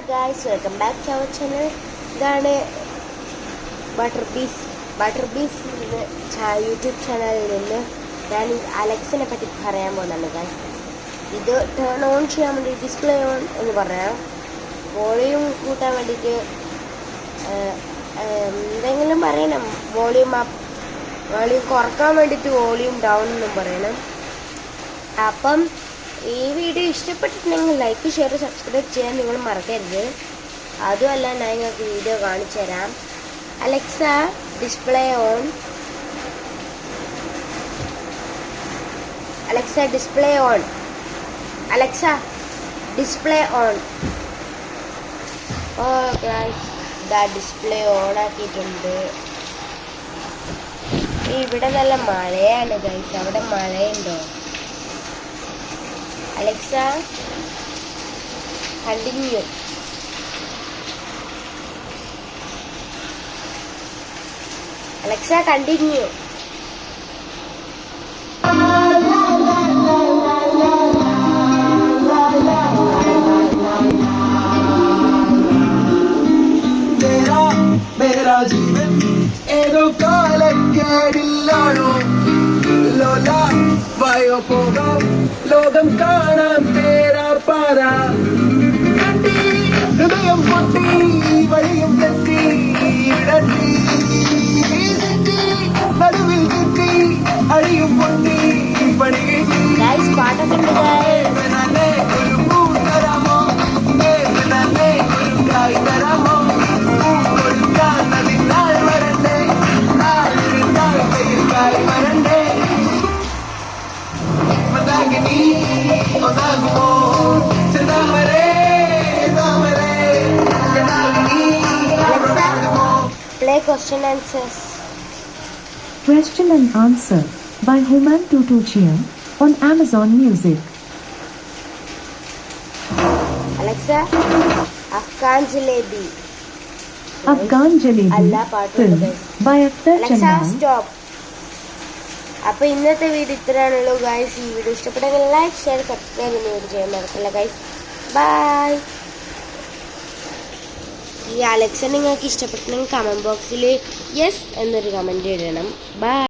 Guys, welcome back to our channel. ഇതാണ് butter bees YouTube ചാനലിൽ നിന്ന് ഞാൻ അലക്സിനെ പറ്റി പറയാൻ പോകുന്നുണ്ട് ഗായ്സ്. ഇത് ടേൺ ഓൺ ചെയ്യാൻ വേണ്ടി ഡിസ്പ്ലേ ഓൺ എന്ന് പറയാം. വോളിയൂം കൂട്ടാൻ വേണ്ടിയിട്ട് എന്തെങ്കിലും പറയണം. വോളിയൂം കുറക്കാൻ വേണ്ടിയിട്ട് വോളിയൂം ഡൗൺ എന്നും പറയണം. അപ്പം ഈ വീഡിയോ ഇഷ്ടപ്പെട്ടിട്ടുണ്ടെങ്കിൽ ലൈക്ക്, ഷെയർ, സബ്സ്ക്രൈബ് ചെയ്യാൻ നിങ്ങൾ മറക്കരുത്. അതുമല്ല, ഞാൻ നിങ്ങൾക്ക് വീഡിയോ കാണിച്ചു തരാം. Alexa display on. Alexa display on. Alexa display on. Oh guys, ഇതാ ഡിസ്പ്ലേ ഓൺ ആക്കിയിട്ടുണ്ട്. ഇവിടെ നല്ല മഴയാണ് ഗൈസ്. അവിടെ മഴയുണ്ടോ? Alexa continue. Alexa continue. मेरा जीवन ഏതോ കാലക്കേടില്ലാണോ? ലോല വായോ പോകാം ലോകം കാണാൻ തേരാ പാറ. ഹൃദയം പൊട്ടി വഴിയും തെറ്റി ഇടത്തി നടുവിൽ തെറ്റി അഴിയും പൊട്ടി പണി ഒരു പൂ തരാമോ? ഒരു കായ് തരാമോ? Play question answers. Question and answer by Human Tutuchian on Amazon Music. Alexa, Afghan Jalebi. Afghan Jalebi film by Akhtar Alexa, Chandan. stop. അപ്പോൾ ഇന്നത്തെ വീഡിയോ ഇത്രയാണുള്ളൂ ഗൈസ്. ഈ വീഡിയോ ഇഷ്ടപ്പെട്ടെങ്കിൽ ലൈക്ക്, ഷെയർ, സബ്സ്ക്രൈബ് എന്നിവ ചെയ്യാൻ മറക്കില്ല ഗൈസ്. ബൈ. ഈ Alexa നിങ്ങൾക്ക് ഇഷ്ടപ്പെട്ടെങ്കിൽ കമൻറ്റ് ബോക്സിൽ യെസ് എന്നൊരു കമൻറ്റ് ഇടണം. ബൈ.